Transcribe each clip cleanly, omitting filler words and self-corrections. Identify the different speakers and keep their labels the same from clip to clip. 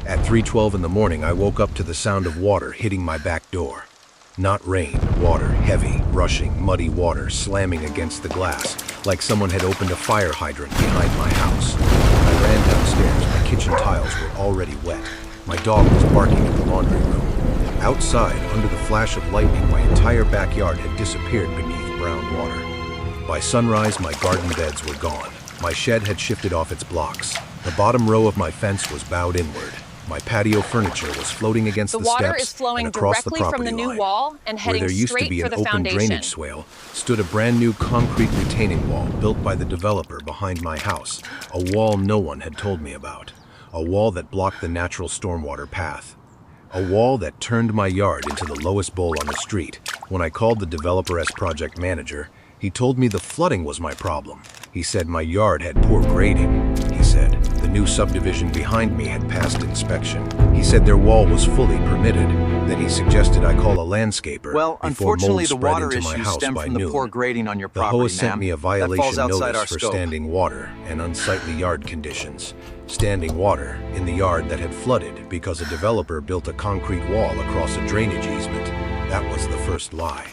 Speaker 1: At 3:12 in the morning, I woke up to the sound of water hitting my back door. Not rain, water, heavy, rushing, muddy water slamming against the glass, like someone had opened a fire hydrant behind my house. I ran downstairs. My kitchen tiles were already wet. My dog was barking in the laundry room. Outside, under the flash of lightning, my entire backyard had disappeared beneath brown water. By sunrise, my garden beds were gone. My shed had shifted off its blocks. The bottom row of my fence was bowed inward. My patio furniture was floating against the steps and across the
Speaker 2: water is flowing
Speaker 1: property
Speaker 2: directly from the new
Speaker 1: line.
Speaker 2: wall and heading
Speaker 1: Where there used to
Speaker 2: straight
Speaker 1: be
Speaker 2: for
Speaker 1: an
Speaker 2: the
Speaker 1: open
Speaker 2: foundation.
Speaker 1: drainage swale, stood a brand new concrete retaining wall built by the developer behind my house, a wall no one had told me about, a wall that blocked the natural stormwater path, a wall that turned my yard into the lowest bowl on the street. When I called the developer as project manager, he told me the flooding was my problem. He said my yard had poor grading. He said the new subdivision behind me had passed inspection. He said their wall was fully permitted. Then he suggested I call a landscaper.
Speaker 3: Well,
Speaker 1: before
Speaker 3: unfortunately,
Speaker 1: mold
Speaker 3: the
Speaker 1: spread
Speaker 3: water
Speaker 1: into my
Speaker 3: issues
Speaker 1: house
Speaker 3: stem
Speaker 1: by
Speaker 3: from the
Speaker 1: noon.
Speaker 3: poor grading on your
Speaker 1: The
Speaker 3: property,
Speaker 1: HOA sent me a
Speaker 3: That falls
Speaker 1: violation
Speaker 3: outside our
Speaker 1: notice for
Speaker 3: scope.
Speaker 1: standing water and unsightly yard conditions. Standing water in the yard that had flooded because a developer built a concrete wall across a drainage easement. That was the first lie.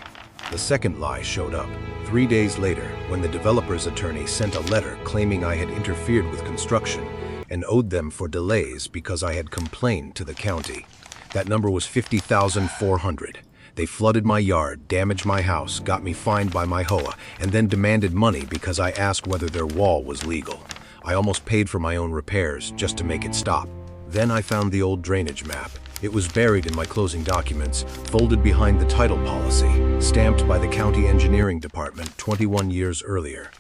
Speaker 1: The second lie showed up 3 days later when the developer's attorney sent a letter claiming I had interfered with construction and owed them for delays because I had complained to the county. That number was $50,400. They flooded my yard, damaged my house, got me fined by my HOA, and then demanded money because I asked whether their wall was legal. I almost paid for my own repairs just to make it stop. Then I found the old drainage map. It was buried in my closing documents, folded behind the title policy, stamped by the county engineering department 21 years earlier.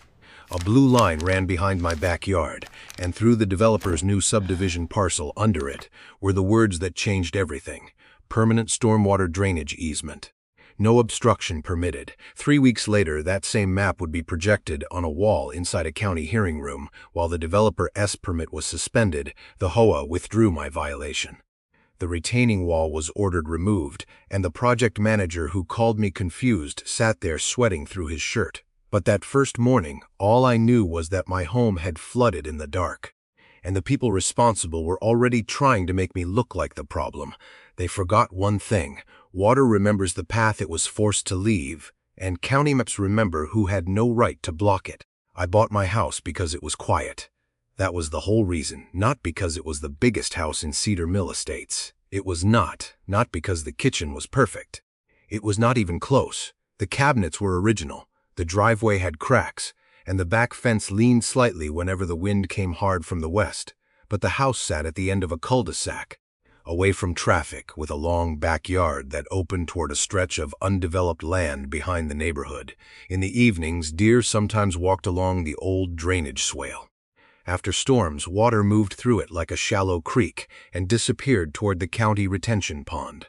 Speaker 1: A blue line ran behind my backyard, and through the developer's new subdivision parcel under it were the words that changed everything: permanent stormwater drainage easement. No obstruction permitted. 3 weeks later, that same map would be projected on a wall inside a county hearing room. While the developer's permit was suspended, the HOA withdrew my violation. The retaining wall was ordered removed, and the project manager, who called me confused, sat there sweating through his shirt. But that first morning, all I knew was that my home had flooded in the dark, and the people responsible were already trying to make me look like the problem. They forgot one thing: water remembers the path it was forced to leave, and county maps remember who had no right to block it. I bought my house because it was quiet. That was the whole reason, not because it was the biggest house in Cedar Mill Estates. It was not because the kitchen was perfect. It was not even close. The cabinets were original. The driveway had cracks, and the back fence leaned slightly whenever the wind came hard from the west. But the house sat at the end of a cul-de-sac, away from traffic, with a long backyard that opened toward a stretch of undeveloped land behind the neighborhood. In the evenings, deer sometimes walked along the old drainage swale. After storms, water moved through it like a shallow creek and disappeared toward the county retention pond.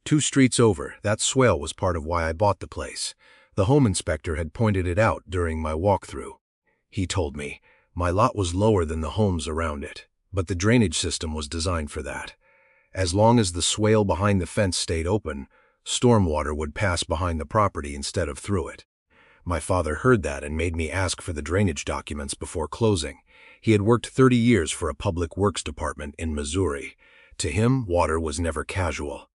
Speaker 1: 2 streets over, that swale was part of why I bought the place. The home inspector had pointed it out during my walkthrough. He told me my lot was lower than the homes around it, but the drainage system was designed for that. As long as the swale behind the fence stayed open, stormwater would pass behind the property instead of through it. My father heard that and made me ask for the drainage documents before closing. He had worked 30 years for a public works department in Missouri. To him, water was never casual.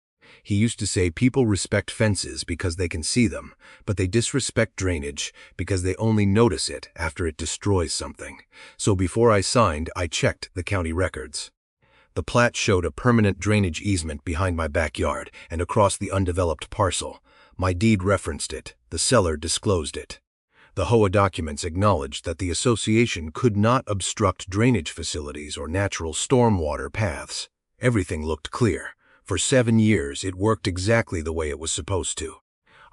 Speaker 1: He used to say people respect fences because they can see them, but they disrespect drainage because they only notice it after it destroys something. So before I signed, I checked the county records. The plat showed a permanent drainage easement behind my backyard and across the undeveloped parcel. My deed referenced it. The seller disclosed it. The HOA documents acknowledged that the association could not obstruct drainage facilities or natural stormwater paths. Everything looked clear. For 7 years, it worked exactly the way it was supposed to.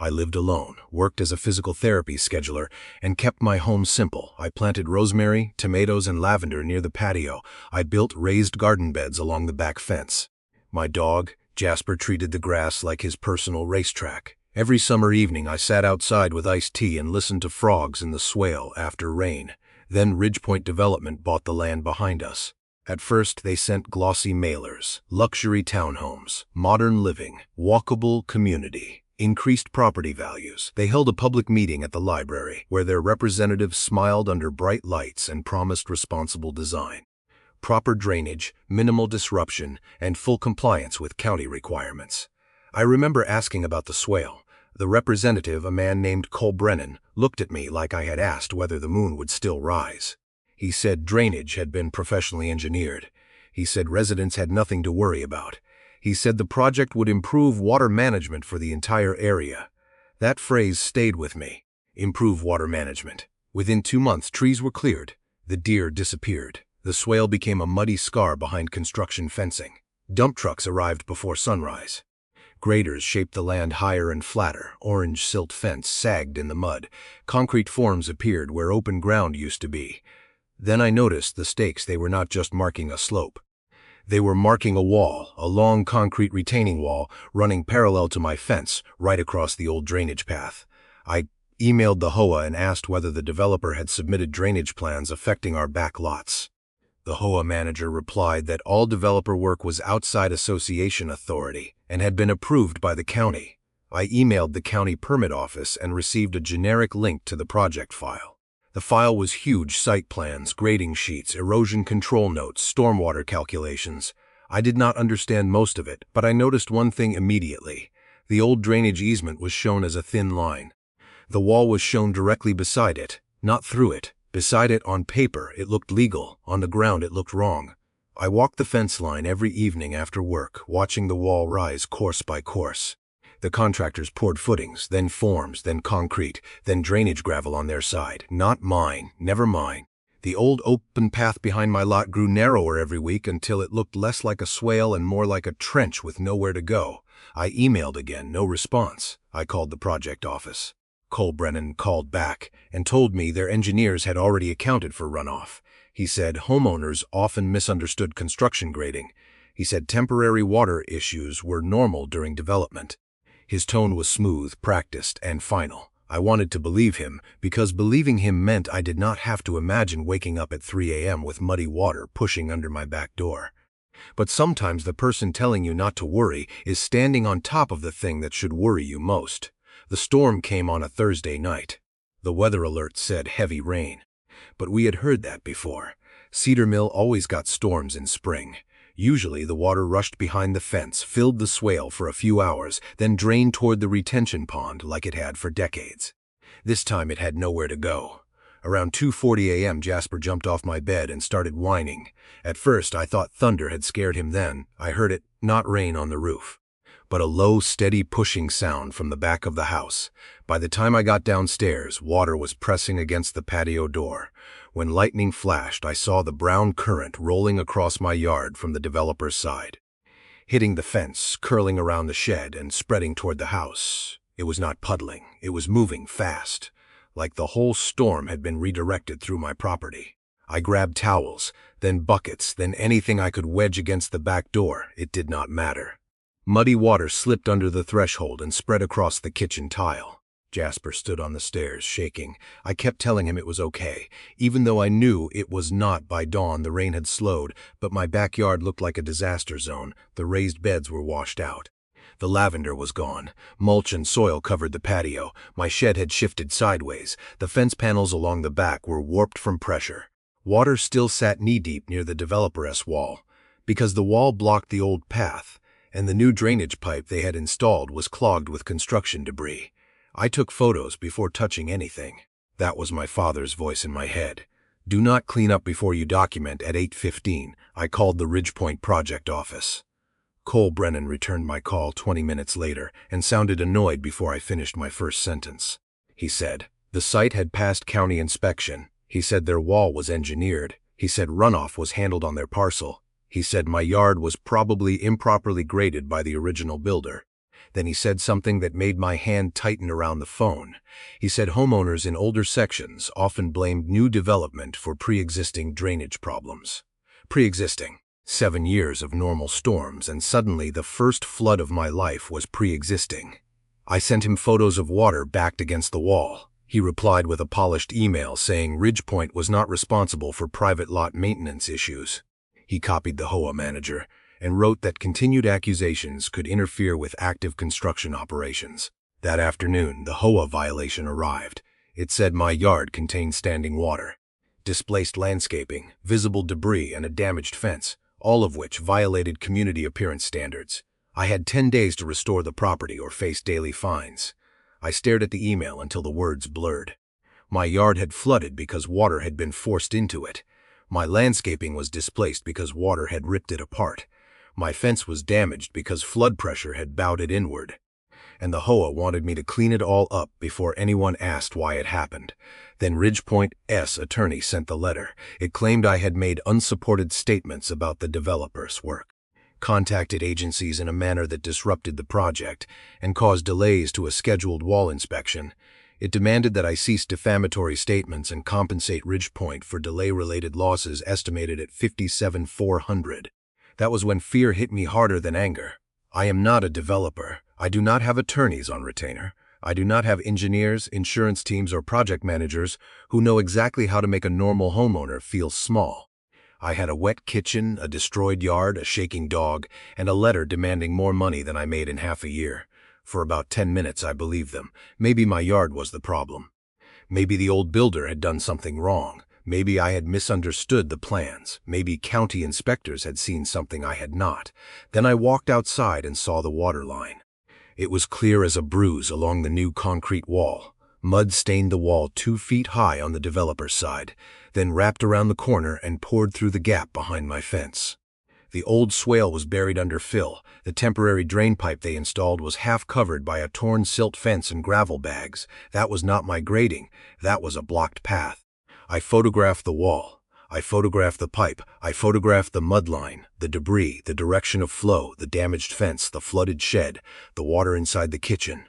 Speaker 1: I lived alone, worked as a physical therapy scheduler, and kept my home simple. I planted rosemary, tomatoes, and lavender near the patio. I built raised garden beds along the back fence. My dog, Jasper, treated the grass like his personal racetrack. Every summer evening, I sat outside with iced tea and listened to frogs in the swale after rain. Then Ridgepoint Development bought the land behind us. At first, they sent glossy mailers, luxury townhomes, modern living, walkable community, increased property values. They held a public meeting at the library, where their representatives smiled under bright lights and promised responsible design. proper drainage, minimal disruption, and full compliance with county requirements. I remember asking about the swale. The representative, a man named Cole Brennan, looked at me like I had asked whether the moon would still rise. He said drainage had been professionally engineered. He said residents had nothing to worry about. He said the project would improve water management for the entire area. That phrase stayed with me. Improve water management. Within 2 months, trees were cleared. The deer disappeared. The swale became a muddy scar behind construction fencing. Dump trucks arrived before sunrise. Graders shaped the land higher and flatter. Orange silt fence sagged in the mud. Concrete forms appeared where open ground used to be. Then I noticed the stakes. They were not just marking a slope. They were marking a wall, a long concrete retaining wall running parallel to my fence, right across the old drainage path. I emailed the HOA and asked whether the developer had submitted drainage plans affecting our back lots. The HOA manager replied that all developer work was outside association authority and had been approved by the county. I emailed the county permit office and received a generic link to the project file. The file was huge: site plans, grading sheets, erosion control notes, stormwater calculations. I did not understand most of it, but I noticed one thing immediately. The old drainage easement was shown as a thin line. The wall was shown directly beside it, not through it. Beside it on paper, it looked legal. On the ground, it looked wrong. I walked the fence line every evening after work, watching the wall rise course by course. The contractors poured footings, then forms, then concrete, then drainage gravel on their side. Not mine, never mine. The old open path behind my lot grew narrower every week until it looked less like a swale and more like a trench with nowhere to go. I emailed again, no response. I called the project office. Cole Brennan called back and told me their engineers had already accounted for runoff. He said homeowners often misunderstood construction grading. He said temporary water issues were normal during development. His tone was smooth, practiced, and final. I wanted to believe him because believing him meant I did not have to imagine waking up at 3 a.m. with muddy water pushing under my back door. But sometimes the person telling you not to worry is standing on top of the thing that should worry you most. The storm came on a Thursday night. The weather alert said heavy rain. But we had heard that before. Cedar Mill always got storms in spring. Usually the water rushed behind the fence, filled the swale for a few hours, then drained toward the retention pond like it had for decades. This time it had nowhere to go. Around 2:40 a.m. Jasper jumped off my bed and started whining. At first I thought thunder had scared him. Then I heard it, not rain on the roof, but a low, steady pushing sound from the back of the house. By the time I got downstairs, water was pressing against the patio door. When lightning flashed, I saw the brown current rolling across my yard from the developer's side, hitting the fence, curling around the shed, and spreading toward the house. It was not puddling. It was moving fast, like the whole storm had been redirected through my property. I grabbed towels, then buckets, then anything I could wedge against the back door. It did not matter. Muddy water slipped under the threshold and spread across the kitchen tile. Jasper stood on the stairs, shaking. I kept telling him it was okay, even though I knew it was not. By dawn, the rain had slowed, but my backyard looked like a disaster zone. The raised beds were washed out. The lavender was gone. Mulch and soil covered the patio. My shed had shifted sideways. The fence panels along the back were warped from pressure. Water still sat knee-deep near the developer's wall, because the wall blocked the old path, and the new drainage pipe they had installed was clogged with construction debris. I took photos before touching anything. That was my father's voice in my head. Do not clean up before you document. At 8:15, I called the Ridgepoint project office. Cole Brennan returned my call 20 minutes later and sounded annoyed before I finished my first sentence. He said, the site had passed county inspection. He said their wall was engineered. He said runoff was handled on their parcel. He said my yard was probably improperly graded by the original builder. Then he said something that made my hand tighten around the phone. He said homeowners in older sections often blamed new development for pre-existing drainage problems. Pre-existing. 7 years of normal storms, and suddenly the first flood of my life was pre-existing. I sent him photos of water backed against the wall. He replied with a polished email saying Ridgepoint was not responsible for private lot maintenance issues. He copied the HOA manager and wrote that continued accusations could interfere with active construction operations. That afternoon, the HOA violation arrived. It said my yard contained standing water. displaced landscaping, visible debris, and a damaged fence, all of which violated community appearance standards. I had 10 days to restore the property or face daily fines. I stared at the email until the words blurred. My yard had flooded because water had been forced into it. My landscaping was displaced because water had ripped it apart. My fence was damaged because flood pressure had bowed it inward. And the HOA wanted me to clean it all up before anyone asked why it happened. Then Ridgepoint's attorney sent the letter. It claimed I had made unsupported statements about the developer's work, contacted agencies in a manner that disrupted the project, and caused delays to a scheduled wall inspection. It demanded that I cease defamatory statements and compensate Ridgepoint for delay-related losses estimated at $57,400. That was when fear hit me harder than anger. I am not a developer. I do not have attorneys on retainer. I do not have engineers, insurance teams, or project managers who know exactly how to make a normal homeowner feel small. I had a wet kitchen, a destroyed yard, a shaking dog, and a letter demanding more money than I made in half a year. For about 10 minutes I believed them. Maybe my yard was the problem. Maybe the old builder had done something wrong. Maybe I had misunderstood the plans. Maybe county inspectors had seen something I had not. Then I walked outside and saw the water line. It was clear as a bruise along the new concrete wall. Mud stained the wall 2 feet high on the developer's side, then wrapped around the corner and poured through the gap behind my fence. The old swale was buried under fill. The temporary drain pipe they installed was half covered by a torn silt fence and gravel bags. That was not my grading. That was a blocked path. I photographed the wall. I photographed the pipe. I photographed the mud line, the debris, the direction of flow, the damaged fence, the flooded shed, the water inside the kitchen.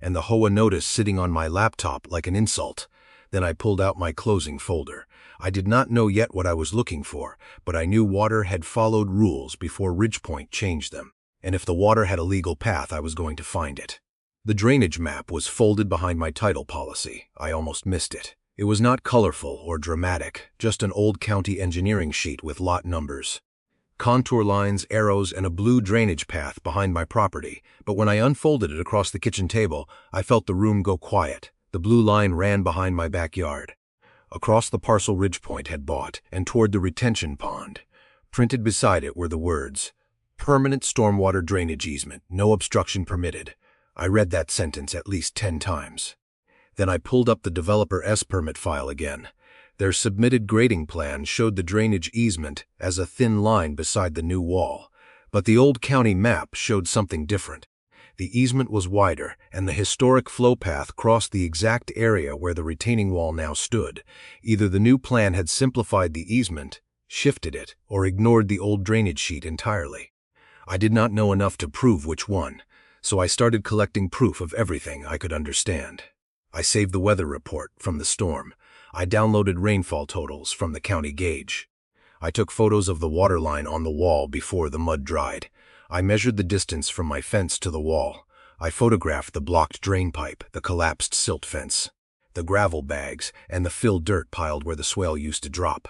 Speaker 1: And the HOA notice sitting on my laptop like an insult. Then I pulled out my closing folder. I did not know yet what I was looking for, but I knew water had followed rules before Ridgepoint changed them. And if the water had a legal path, I was going to find it. The drainage map was folded behind my title policy. I almost missed it. It was not colorful or dramatic, just an old county engineering sheet with lot numbers, contour lines, arrows, and a blue drainage path behind my property. But when I unfolded it across the kitchen table, I felt the room go quiet. The blue line ran behind my backyard, across the parcel Ridgepoint had bought, and toward the retention pond. Printed beside it were the words, "Permanent stormwater drainage easement, no obstruction permitted." I read that sentence at least 10 times. Then I pulled up the developer's permit file again. Their submitted grading plan showed the drainage easement as a thin line beside the new wall, but the old county map showed something different. The easement was wider, and the historic flow path crossed the exact area where the retaining wall now stood. Either the new plan had simplified the easement, shifted it, or ignored the old drainage sheet entirely. I did not know enough to prove which one, so I started collecting proof of everything I could understand. I saved the weather report from the storm. I downloaded rainfall totals from the county gauge. I took photos of the water line on the wall before the mud dried. I measured the distance from my fence to the wall. I photographed the blocked drain pipe, the collapsed silt fence, the gravel bags, and the filled dirt piled where the swale used to drop.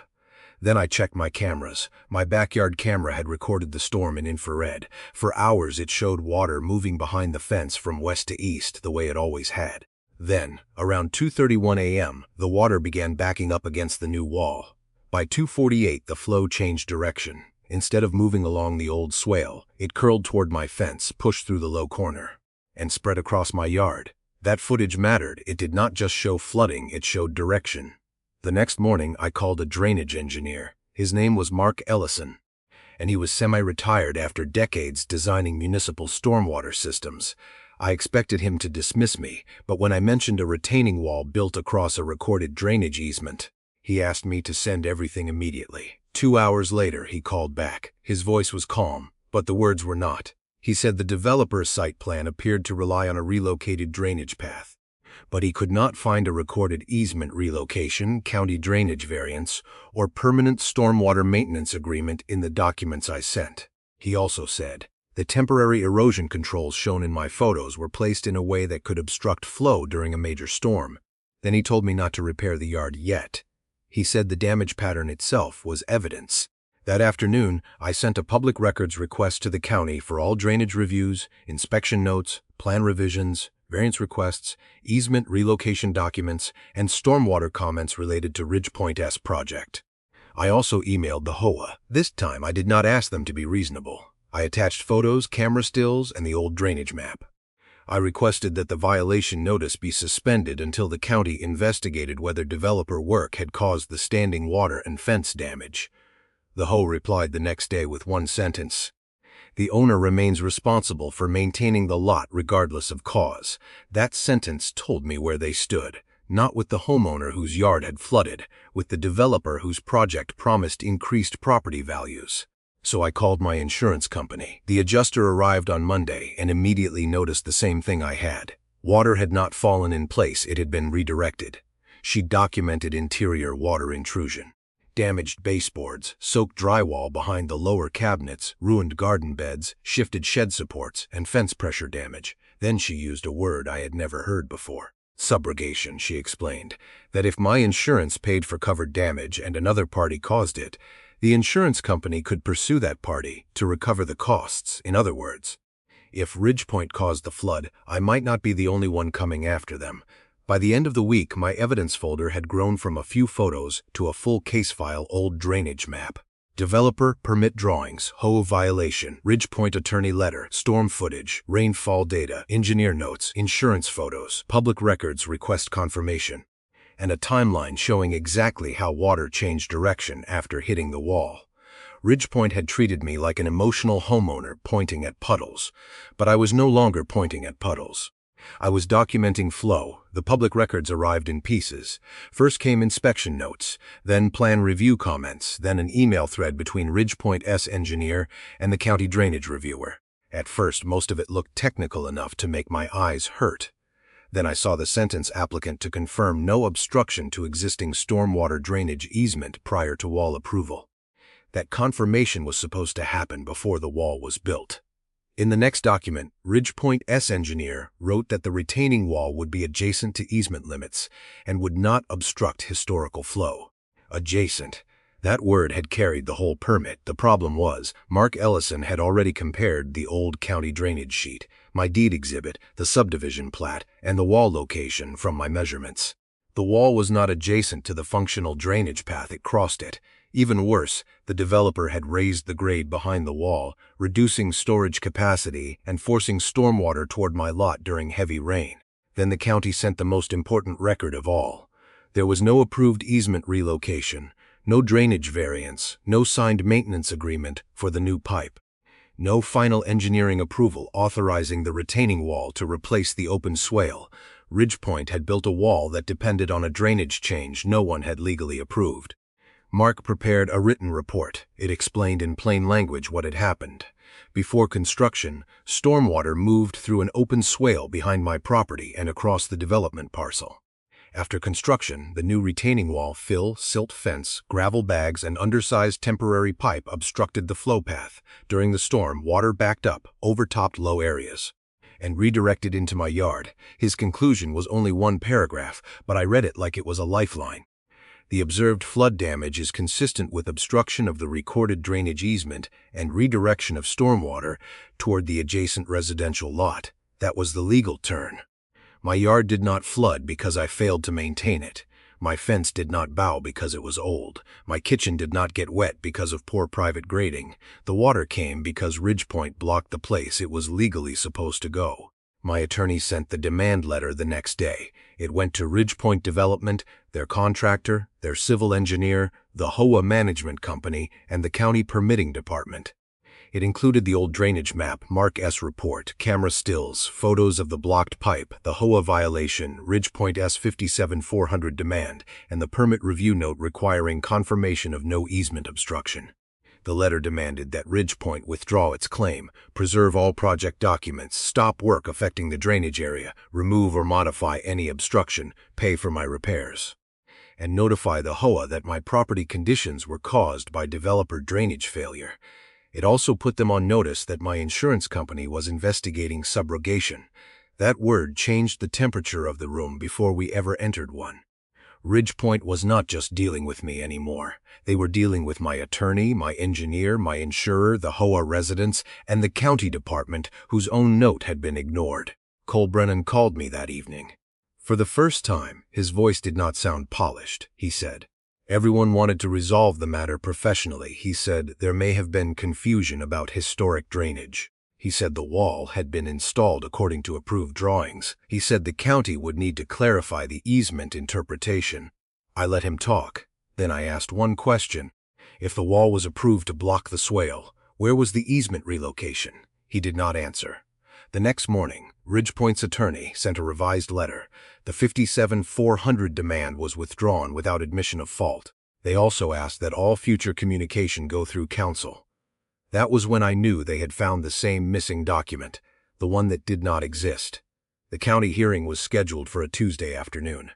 Speaker 1: Then I checked my cameras. My backyard camera had recorded the storm in infrared. For hours it showed water moving behind the fence from west to east the way it always had. Then, around 2:31 a.m., the water began backing up against the new wall. By 2:48, the flow changed direction. Instead of moving along the old swale, it curled toward my fence, pushed through the low corner, and spread across my yard. That footage mattered. It did not just show flooding, it showed direction. The next morning, I called a drainage engineer. His name was Mark Ellison, and he was semi-retired after decades designing municipal stormwater systems. I expected him to dismiss me, but when I mentioned a retaining wall built across a recorded drainage easement, he asked me to send everything immediately. 2 hours later, he called back. His voice was calm, but the words were not. He said the developer's site plan appeared to rely on a relocated drainage path, but he could not find a recorded easement relocation, county drainage variance, or permanent stormwater maintenance agreement in the documents I sent. He also said, the temporary erosion controls shown in my photos were placed in a way that could obstruct flow during a major storm. Then he told me not to repair the yard yet. He said the damage pattern itself was evidence. That afternoon, I sent a public records request to the county for all drainage reviews, inspection notes, plan revisions, variance requests, easement relocation documents, and stormwater comments related to Ridgepoint S project. I also emailed the HOA. This time I did not ask them to be reasonable. I attached photos, camera stills, and the old drainage map. I requested that the violation notice be suspended until the county investigated whether developer work had caused the standing water and fence damage. The HOA replied the next day with one sentence: "The owner remains responsible for maintaining the lot regardless of cause." That sentence told me where they stood, not with the homeowner whose yard had flooded, with the developer whose project promised increased property values. So I called my insurance company. The adjuster arrived on Monday and immediately noticed the same thing I had. Water had not fallen in place, it had been redirected. She documented interior water intrusion. Damaged baseboards, soaked drywall behind the lower cabinets, ruined garden beds, shifted shed supports, and fence pressure damage. Then she used a word I had never heard before. Subrogation, she explained, that if my insurance paid for covered damage and another party caused it, the insurance company could pursue that party to recover the costs. In other words, if Ridgepoint caused the flood, I might not be the only one coming after them. By the end of the week, my evidence folder had grown from a few photos to a full case file old drainage map. Developer permit drawings, HOA violation, Ridgepoint attorney letter, storm footage, rainfall data, engineer notes, insurance photos, public records request confirmation, and a timeline showing exactly how water changed direction after hitting the wall. Ridgepoint had treated me like an emotional homeowner pointing at puddles, but I was no longer pointing at puddles. I was documenting flow. The public records arrived in pieces. First came inspection notes, then plan review comments, then an email thread between Ridgepoint S engineer and the county drainage reviewer. At first, most of it looked technical enough to make my eyes hurt. Then I saw the sentence applicant to confirm no obstruction to existing stormwater drainage easement prior to wall approval. That confirmation was supposed to happen before the wall was built. In the next document, Ridgepoint S engineer wrote that the retaining wall would be adjacent to easement limits and would not obstruct historical flow. Adjacent. That word had carried the whole permit. The problem was, Mark Ellison had already compared the old county drainage sheet, my deed exhibit, the subdivision plat, and the wall location from my measurements. The wall was not adjacent to the functional drainage path, it crossed it. Even worse, the developer had raised the grade behind the wall, reducing storage capacity and forcing stormwater toward my lot during heavy rain. Then the county sent the most important record of all. There was no approved easement relocation, no drainage variance, no signed maintenance agreement for the new pipe, no final engineering approval authorizing the retaining wall to replace the open swale. Ridgepoint had built a wall that depended on a drainage change no one had legally approved. Mark prepared a written report. It explained in plain language what had happened. Before construction, stormwater moved through an open swale behind my property and across the development parcel. After construction, the new retaining wall, fill, silt fence, gravel bags, and undersized temporary pipe obstructed the flow path. During the storm, water backed up, overtopped low areas, and redirected into my yard. His conclusion was only one paragraph, but I read it like it was a lifeline. The observed flood damage is consistent with obstruction of the recorded drainage easement and redirection of stormwater toward the adjacent residential lot. That was the legal turn. My yard did not flood because I failed to maintain it. My fence did not bow because it was old. My kitchen did not get wet because of poor private grading. The water came because Ridgepoint blocked the place it was legally supposed to go. My attorney sent the demand letter the next day. It went to Ridgepoint Development, their contractor, their civil engineer, the HOA management company, and the county permitting department. It included the old drainage map, Mark S. report, camera stills, photos of the blocked pipe, the HOA violation, Ridgepoint S 57400 demand, and the permit review note requiring confirmation of no easement obstruction. The letter demanded that Ridgepoint withdraw its claim, preserve all project documents, stop work affecting the drainage area, remove or modify any obstruction, pay for my repairs, and notify the HOA that my property conditions were caused by developer drainage failure. It also put them on notice that my insurance company was investigating subrogation. That word changed the temperature of the room before we ever entered one. Ridgepoint was not just dealing with me anymore. They were dealing with my attorney, my engineer, my insurer, the HOA residents, and the county department whose own note had been ignored. Cole Brennan called me that evening. For the first time, his voice did not sound polished, he said. Everyone wanted to resolve the matter professionally. He said there may have been confusion about historic drainage. He said the wall had been installed according to approved drawings. He said the county would need to clarify the easement interpretation. I let him talk. Then I asked one question. If the wall was approved to block the swale, where was the easement relocation? He did not answer. The next morning, Ridgepoint's attorney sent a revised letter. The 57,400 demand was withdrawn without admission of fault. They also asked that all future communication go through counsel. That was when I knew they had found the same missing document, the one that did not exist. The county hearing was scheduled for a Tuesday afternoon.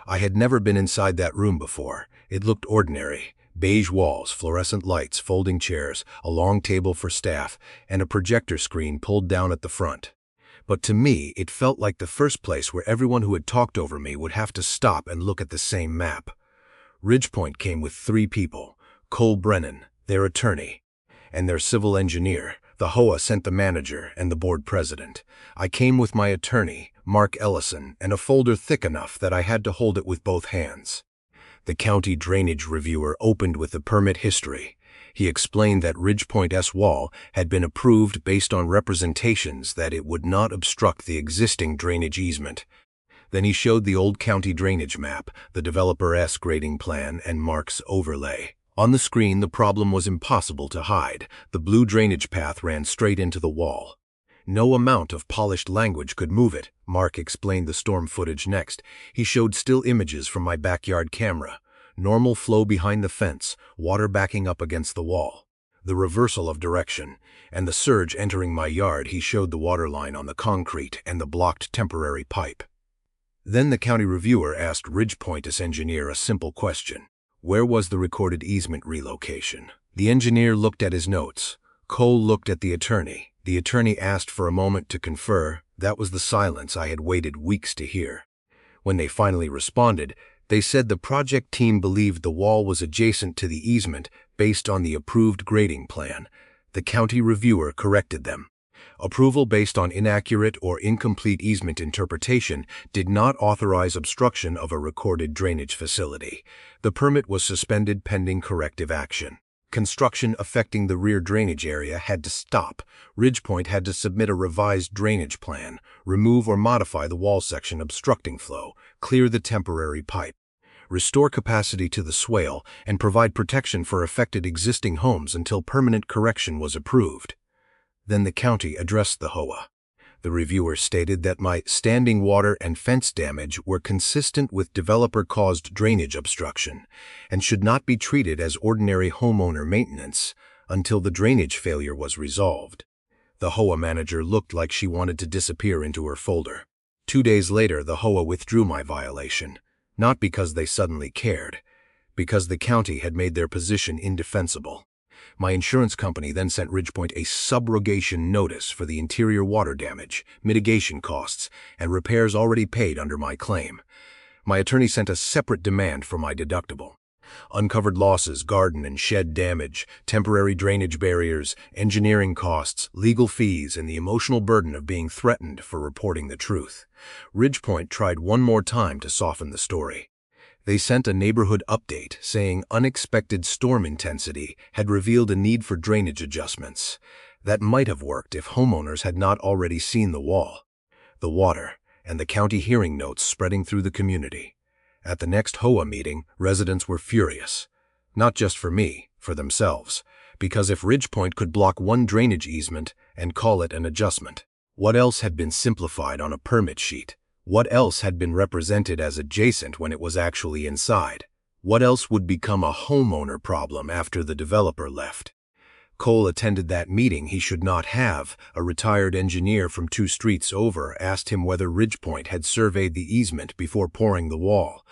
Speaker 1: I had never been inside that room before. It looked ordinary. Beige walls, fluorescent lights, folding chairs, a long table for staff, and a projector screen pulled down at the front. But to me, it felt like the first place where everyone who had talked over me would have to stop and look at the same map. Ridgepoint came with 3 people: Cole Brennan, their attorney, and their civil engineer. The HOA sent the manager and the board president. I came with my attorney, Mark Ellison, and a folder thick enough that I had to hold it with both hands. The county drainage reviewer opened with the permit history. He explained that Ridgepoint's wall had been approved based on representations that it would not obstruct the existing drainage easement. Then he showed the old county drainage map, the developer's grading plan, and Mark's overlay. On the screen, the problem was impossible to hide. The blue drainage path ran straight into the wall. No amount of polished language could move it. Mark explained the storm footage next. He showed still images from my backyard camera. Normal flow behind the fence, water backing up against the wall. The reversal of direction, and the surge entering my yard. He showed the water line on the concrete and the blocked temporary pipe. Then the county reviewer asked Ridgepoint's engineer a simple question. Where was the recorded easement relocation? The engineer looked at his notes. Cole looked at the attorney. The attorney asked for a moment to confer. That was the silence I had waited weeks to hear. When they finally responded, they said the project team believed the wall was adjacent to the easement based on the approved grading plan. The county reviewer corrected them. Approval based on inaccurate or incomplete easement interpretation did not authorize obstruction of a recorded drainage facility. The permit was suspended pending corrective action. Construction affecting the rear drainage area had to stop. Ridgepoint had to submit a revised drainage plan, remove or modify the wall section obstructing flow, clear the temporary pipe, restore capacity to the swale, and provide protection for affected existing homes until permanent correction was approved. Then the county addressed the HOA. The reviewer stated that my standing water and fence damage were consistent with developer-caused drainage obstruction and should not be treated as ordinary homeowner maintenance until the drainage failure was resolved. The HOA manager looked like she wanted to disappear into her folder. 2 days later, the HOA withdrew my violation, not because they suddenly cared, because the county had made their position indefensible. My insurance company then sent Ridgepoint a subrogation notice for the interior water damage, mitigation costs, and repairs already paid under my claim. My attorney sent a separate demand for my deductible. Uncovered losses, garden and shed damage, temporary drainage barriers, engineering costs, legal fees, and the emotional burden of being threatened for reporting the truth. Ridgepoint tried one more time to soften the story. They sent a neighborhood update saying unexpected storm intensity had revealed a need for drainage adjustments. That might have worked if homeowners had not already seen the wall, the water, and the county hearing notes spreading through the community. At the next HOA meeting, residents were furious. Not just for me, for themselves. Because if Ridgepoint could block one drainage easement and call it an adjustment, what else had been simplified on a permit sheet? What else had been represented as adjacent when it was actually inside? What else would become a homeowner problem after the developer left? Cole attended that meeting he should not have. A retired engineer from 2 streets over asked him whether Ridgepoint had surveyed the easement before pouring the wall.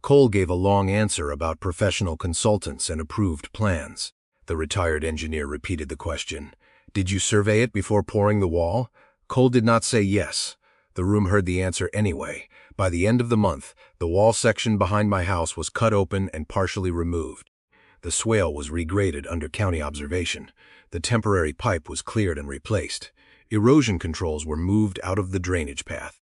Speaker 1: Cole gave a long answer about professional consultants and approved plans. The retired engineer repeated the question. Did you survey it before pouring the wall? Cole did not say yes. The room heard the answer anyway. By the end of the month, the wall section behind my house was cut open and partially removed. The swale was regraded under county observation. The temporary pipe was cleared and replaced. Erosion controls were moved out of the drainage path.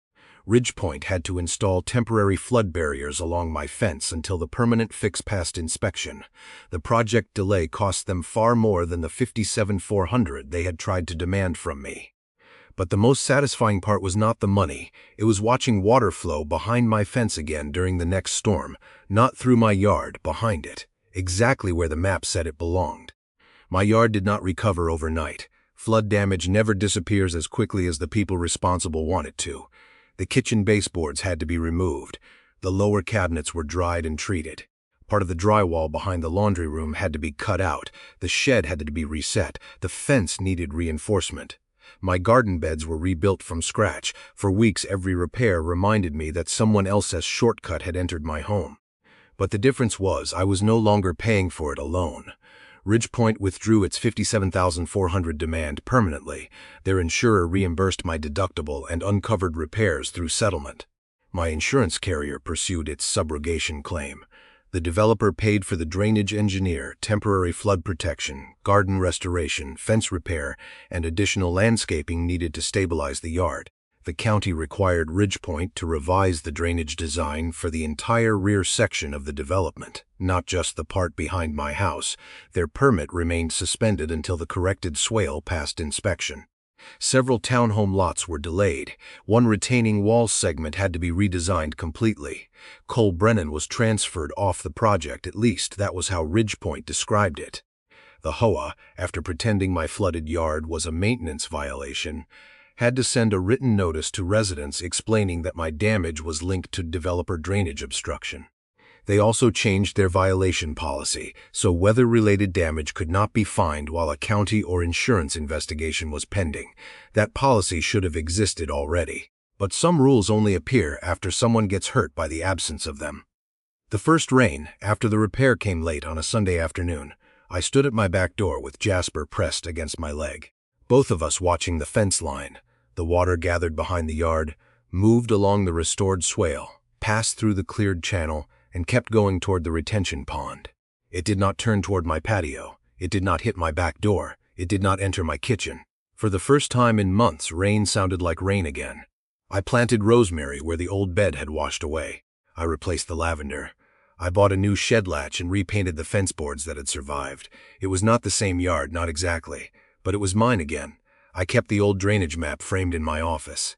Speaker 1: Ridgepoint had to install temporary flood barriers along my fence until the permanent fix passed inspection. The project delay cost them far more than the $57,400 they had tried to demand from me. But the most satisfying part was not the money. It was watching water flow behind my fence again during the next storm, not through my yard, behind it, exactly where the map said it belonged. My yard did not recover overnight. Flood damage never disappears as quickly as the people responsible want it to. The kitchen baseboards had to be removed. The lower cabinets were dried and treated. Part of the drywall behind the laundry room had to be cut out. The shed had to be reset. The fence needed reinforcement. My garden beds were rebuilt from scratch. For weeks, every repair reminded me that someone else's shortcut had entered my home. But the difference was I was no longer paying for it alone. Ridgepoint withdrew its $57,400 demand permanently. Their insurer reimbursed my deductible and uncovered repairs through settlement. My insurance carrier pursued its subrogation claim. The developer paid for the drainage engineer, temporary flood protection, garden restoration, fence repair, and additional landscaping needed to stabilize the yard. The county required Ridgepoint to revise the drainage design for the entire rear section of the development, not just the part behind my house. Their permit remained suspended until the corrected swale passed inspection. Several townhome lots were delayed. One retaining wall segment had to be redesigned completely. Cole Brennan was transferred off the project, at least that was how Ridgepoint described it. The HOA, after pretending my flooded yard was a maintenance violation, had to send a written notice to residents explaining that my damage was linked to developer drainage obstruction. They also changed their violation policy, so weather-related damage could not be fined while a county or insurance investigation was pending. That policy should have existed already. But some rules only appear after someone gets hurt by the absence of them. The first rain, after the repair came late on a Sunday afternoon, I stood at my back door with Jasper pressed against my leg. Both of us watching the fence line. The water gathered behind the yard, moved along the restored swale, passed through the cleared channel, and kept going toward the retention pond. It did not turn toward my patio. It did not hit my back door. It did not enter my kitchen. For the first time in months, rain sounded like rain again. I planted rosemary where the old bed had washed away. I replaced the lavender. I bought a new shed latch and repainted the fence boards that had survived. It was not the same yard, not exactly, but it was mine again. I kept the old drainage map framed in my office.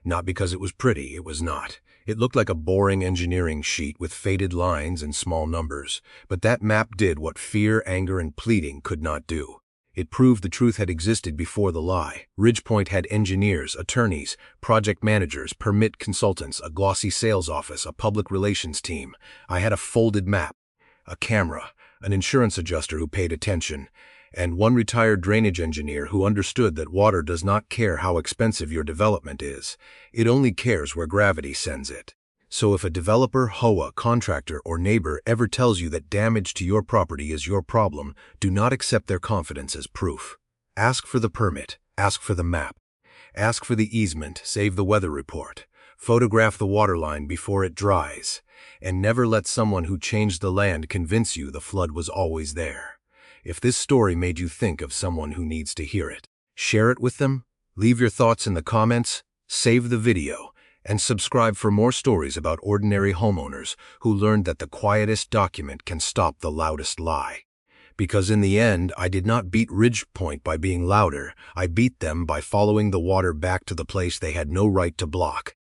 Speaker 1: Not because it was pretty, it was not. It looked like a boring engineering sheet with faded lines and small numbers. But that map did what fear, anger, and pleading could not do. It proved the truth had existed before the lie. Ridgepoint had engineers, attorneys, project managers, permit consultants, a glossy sales office, a public relations team. I had a folded map, a camera, an insurance adjuster who paid attention, and one retired drainage engineer who understood that water does not care how expensive your development is. It only cares where gravity sends it. So if a developer, HOA, contractor, or neighbor ever tells you that damage to your property is your problem, do not accept their confidence as proof. Ask for the permit. Ask for the map. Ask for the easement. Save the weather report. Photograph the water line before it dries. And never let someone who changed the land convince you the flood was always there. If this story made you think of someone who needs to hear it, share it with them, leave your thoughts in the comments, save the video, and subscribe for more stories about ordinary homeowners who learned that the quietest document can stop the loudest lie. Because in the end, I did not beat Ridgepoint by being louder. I beat them by following the water back to the place they had no right to block.